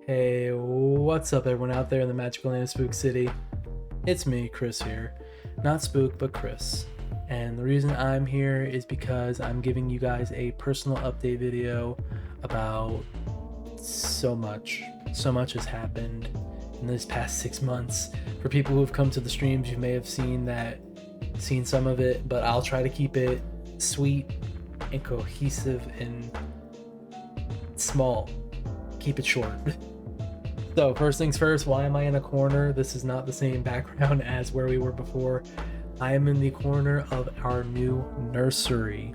Hey, what's up everyone out there in the magical land of Spook City? It's me, Chris here. Not Spook, but Chris. And the reason I'm here is because I'm giving you guys a personal update video about so much. So much has happened in this past 6 months. For people who have come to the streams, you may have seen some of it, but I'll try to keep it sweet and cohesive and small. Keep it short. So first things first, why am I in a corner? This is not the same background as where we were before. I am in the corner of our new nursery.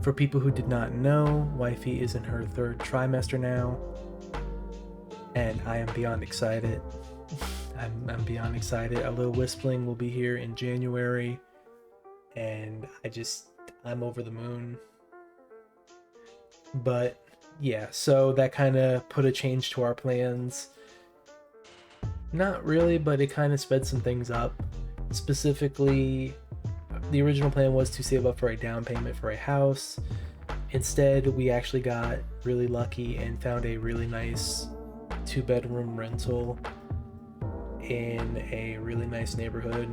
For people who did not know, Wifey is in her 3rd trimester now, and I am beyond excited. I'm beyond excited. A Little Whispling will be here in January, and I'm over the moon. But yeah, so that kind of put a change to our plans. Not really, but it kind of sped some things up. Specifically, the original plan was to save up for a down payment for a house. Instead, we actually got really lucky and found a really nice 2-bedroom rental in a really nice neighborhood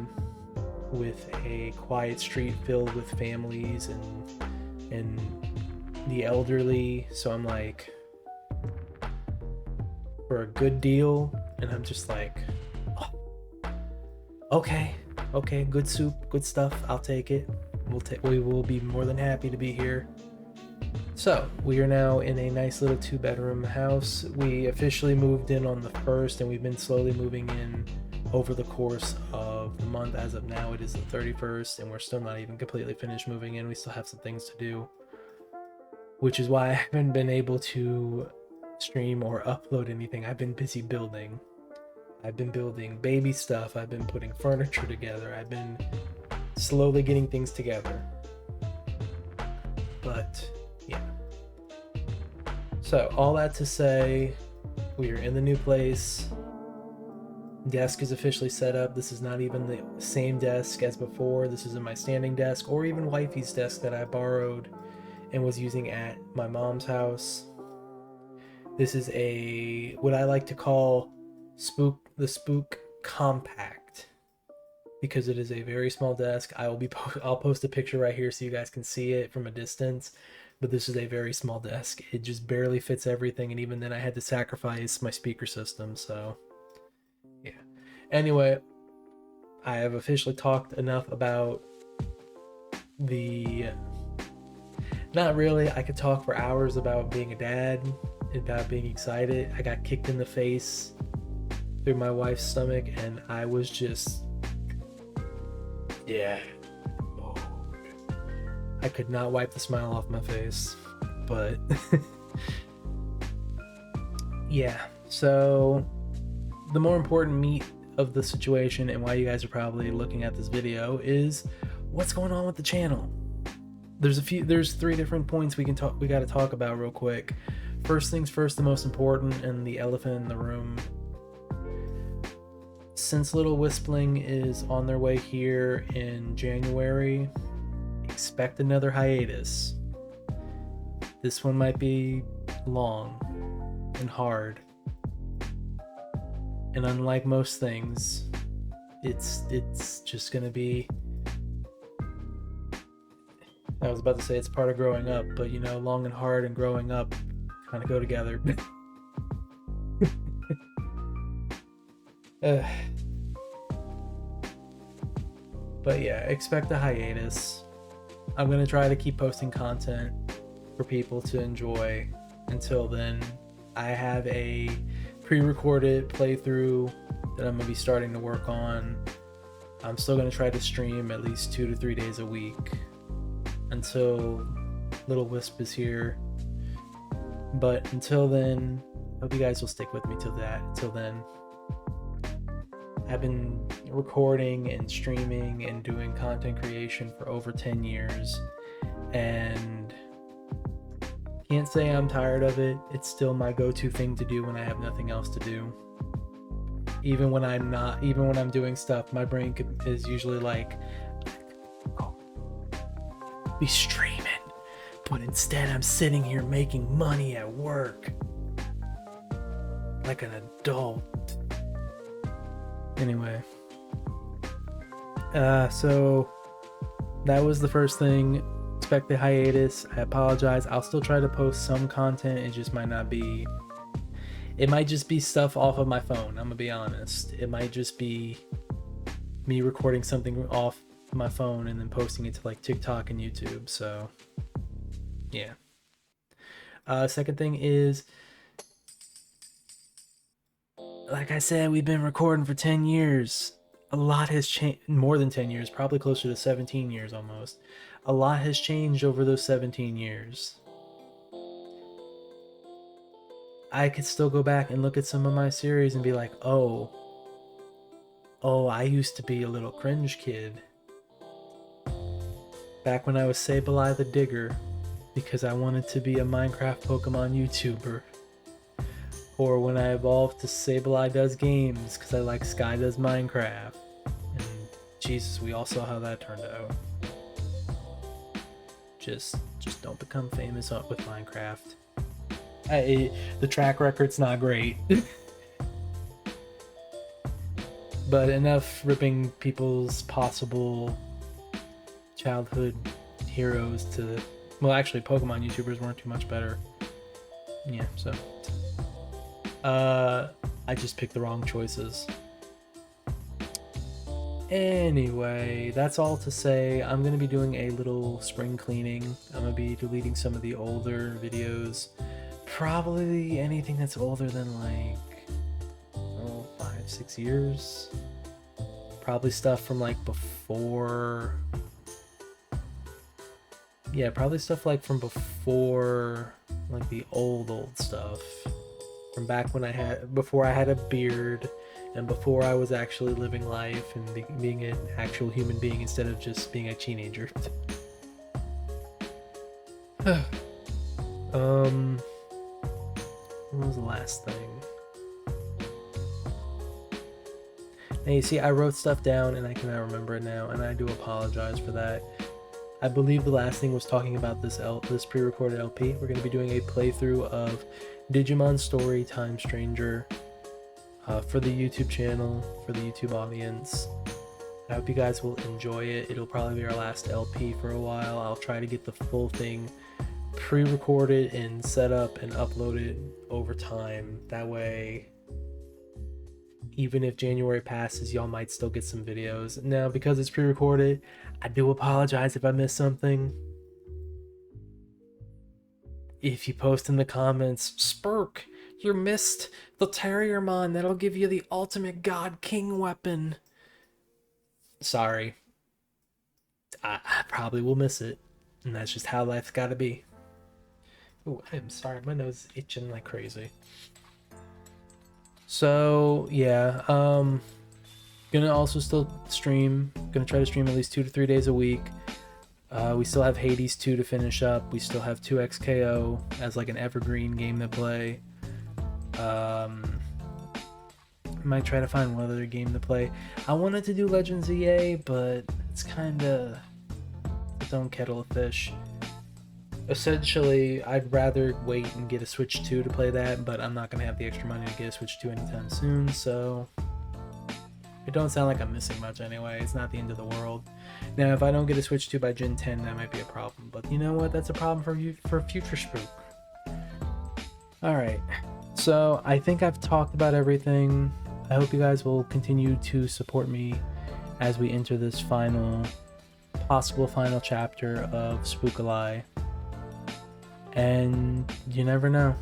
with a quiet street filled with families and the elderly. So I'm like, for a good deal, and I'm just like, oh, okay, good soup, good stuff, I'll take it. We will be more than happy to be here. So we are now in a nice little 2-bedroom house. We officially moved in on the 1st, and we've been slowly moving in over the course of the month. As of now, it is the 31st, and we're still not even completely finished moving in. We still have some things to do, which is why I haven't been able to stream or upload anything. I've been busy building. I've been building baby stuff. I've been putting furniture together. I've been slowly getting things together. But yeah. So all that to say, we are in the new place. Desk is officially set up. This is not even the same desk as before. This isn't my standing desk or even Wifey's desk that I borrowed and was using at my mom's house. This is what I like to call the Spook Compact, because it is a very small desk. I'll post a picture right here so you guys can see it from a distance, but this is a very small desk. It just barely fits everything, and even then I had to sacrifice my speaker system. So yeah. Anyway, I have officially talked enough about not really. I could talk for hours about being a dad, about being excited. I got kicked in the face through my wife's stomach, and I was just, yeah. Oh. I could not wipe the smile off my face, but yeah. So the more important meat of the situation, and why you guys are probably looking at this video, is what's going on with the channel. There's 3 different points we got to talk about real quick. First things first, the most important and the elephant in the room. Since Little Whispling is on their way here in January, expect another hiatus. This one might be long and hard. And unlike most things, it's just gonna be, I was about to say it's part of growing up, but you know, long and hard and growing up kind of go together. But yeah, expect a hiatus. I'm gonna try to keep posting content for people to enjoy. Until then, I have a pre-recorded playthrough that I'm gonna be starting to work on. I'm still gonna try to stream at least 2 to 3 days a week until Little Wisp is here. But until then, I hope you guys will stick with me till then. I've been recording and streaming and doing content creation for over 10 years, and can't say I'm tired of it. It's still my go-to thing to do when I have nothing else to do. Even when I'm doing stuff, my brain is usually like, oh, be streaming, but instead I'm sitting here making money at work. like an adult. Anyway, so that was the first thing. Expect the hiatus. I apologize. I'll still try to post some content. It just might not be. It might just be stuff off of my phone. I'm gonna be honest. It might just be me recording something off my phone and then posting it to like TikTok and YouTube. So yeah. Second thing is, like I said, we've been recording for 10 years. A lot has changed. More than 10 years, probably closer to 17 years almost. A lot has changed over those 17 years. I could still go back and look at some of my series and be like, oh, I used to be a little cringe kid. Back when I was Spookleye the Digger, because I wanted to be a Minecraft Pokemon YouTuber. Or when I evolved to Spookleye Does Games, because I like Sky Does Minecraft. And Jesus, we all saw how that turned out. Just don't become famous with Minecraft. The track record's not great. But enough ripping people's possible childhood heroes to... Well, actually, Pokemon YouTubers weren't too much better. Yeah, so... I just picked the wrong choices. Anyway, that's all to say. I'm going to be doing a little spring cleaning. I'm going to be deleting some of the older videos. Probably anything that's older than like 5-6 years. Probably stuff from like before. Yeah, probably stuff like from before, like the old stuff. From back when before I had a beard and before I was actually living life and being an actual human being instead of just being a teenager. What was the last thing? Now you see, I wrote stuff down and I cannot remember it now, and I do apologize for that. I believe the last thing was talking about this pre-recorded LP. We're going to be doing a playthrough of Digimon Story Time Stranger for the YouTube channel, for the YouTube audience. I hope you guys will enjoy it. It'll probably be our last LP for a while. I'll try to get the full thing pre-recorded and set up and uploaded over time. That way, even if January passes, y'all might still get some videos. Now, because it's pre-recorded, I do apologize if I missed something. If you post in the comments, Spurk, you missed the Terriermon, that'll give you the ultimate God King weapon. Sorry. I probably will miss it. And that's just how life's gotta be. Oh, I'm sorry, my nose is itching like crazy. So, yeah, gonna also still stream. Gonna try to stream at least 2 to 3 days a week. We still have Hades 2 to finish up. We still have 2XKO as like an evergreen game to play. Might try to find one other game to play. I wanted to do Legends EA, but it's kind of its own kettle of fish. Essentially, I'd rather wait and get a Switch 2 to play that, but I'm not going to have the extra money to get a Switch 2 anytime soon, so it don't sound like I'm missing much anyway. It's not the end of the world. Now, if I don't get a Switch 2 by Gen 10, that might be a problem, but you know what? That's a problem for future Spook. Alright, so I think I've talked about everything. I hope you guys will continue to support me as we enter this possible final chapter of Spookleye. And you never know.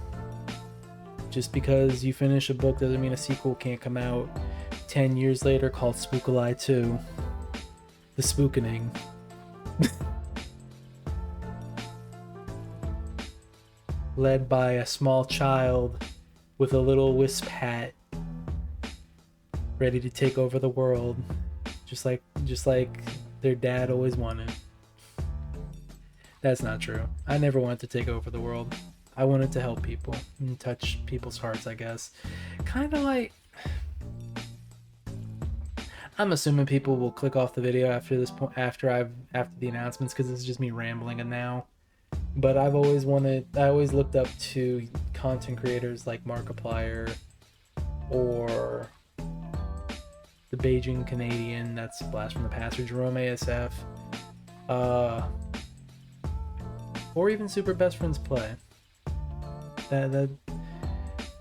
Just because you finish a book doesn't mean a sequel can't come out 10 years later called Spookleye 2. The Spookening. Led by a small child with a little wisp hat, ready to take over the world, just like their dad always wanted. That's not true. I never wanted to take over the world. I wanted to help people and touch people's hearts, I guess. Kind of like... I'm assuming people will click off the video after this point, after the announcements, because this is just me rambling and now. But I always looked up to content creators like Markiplier or the Beijing Canadian, that's Blast from the Past, or Jerome ASF, or even Super Best Friends Play. The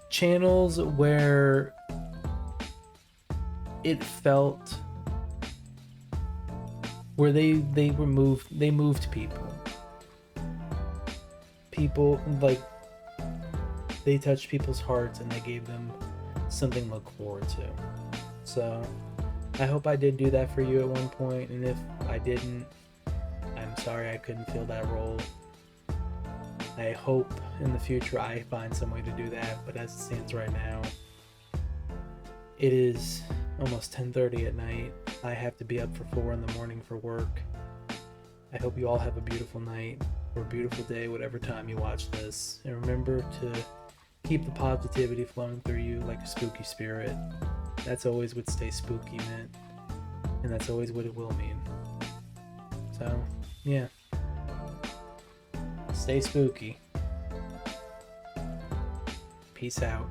channels where it felt where they moved people like they touched people's hearts and they gave them something to look forward to. So I hope I did do that for you at one point, and if I didn't, I'm sorry I couldn't fill that role. I hope in the future I find some way to do that, but as it stands right now, it is almost 10:30 at night. I have to be up for 4 in the morning for work. I hope you all have a beautiful night or a beautiful day, whatever time you watch this. And remember to keep the positivity flowing through you like a spooky spirit. That's always what Stay Spooky meant, and that's always what it will mean. So, yeah. Stay spooky. Peace out.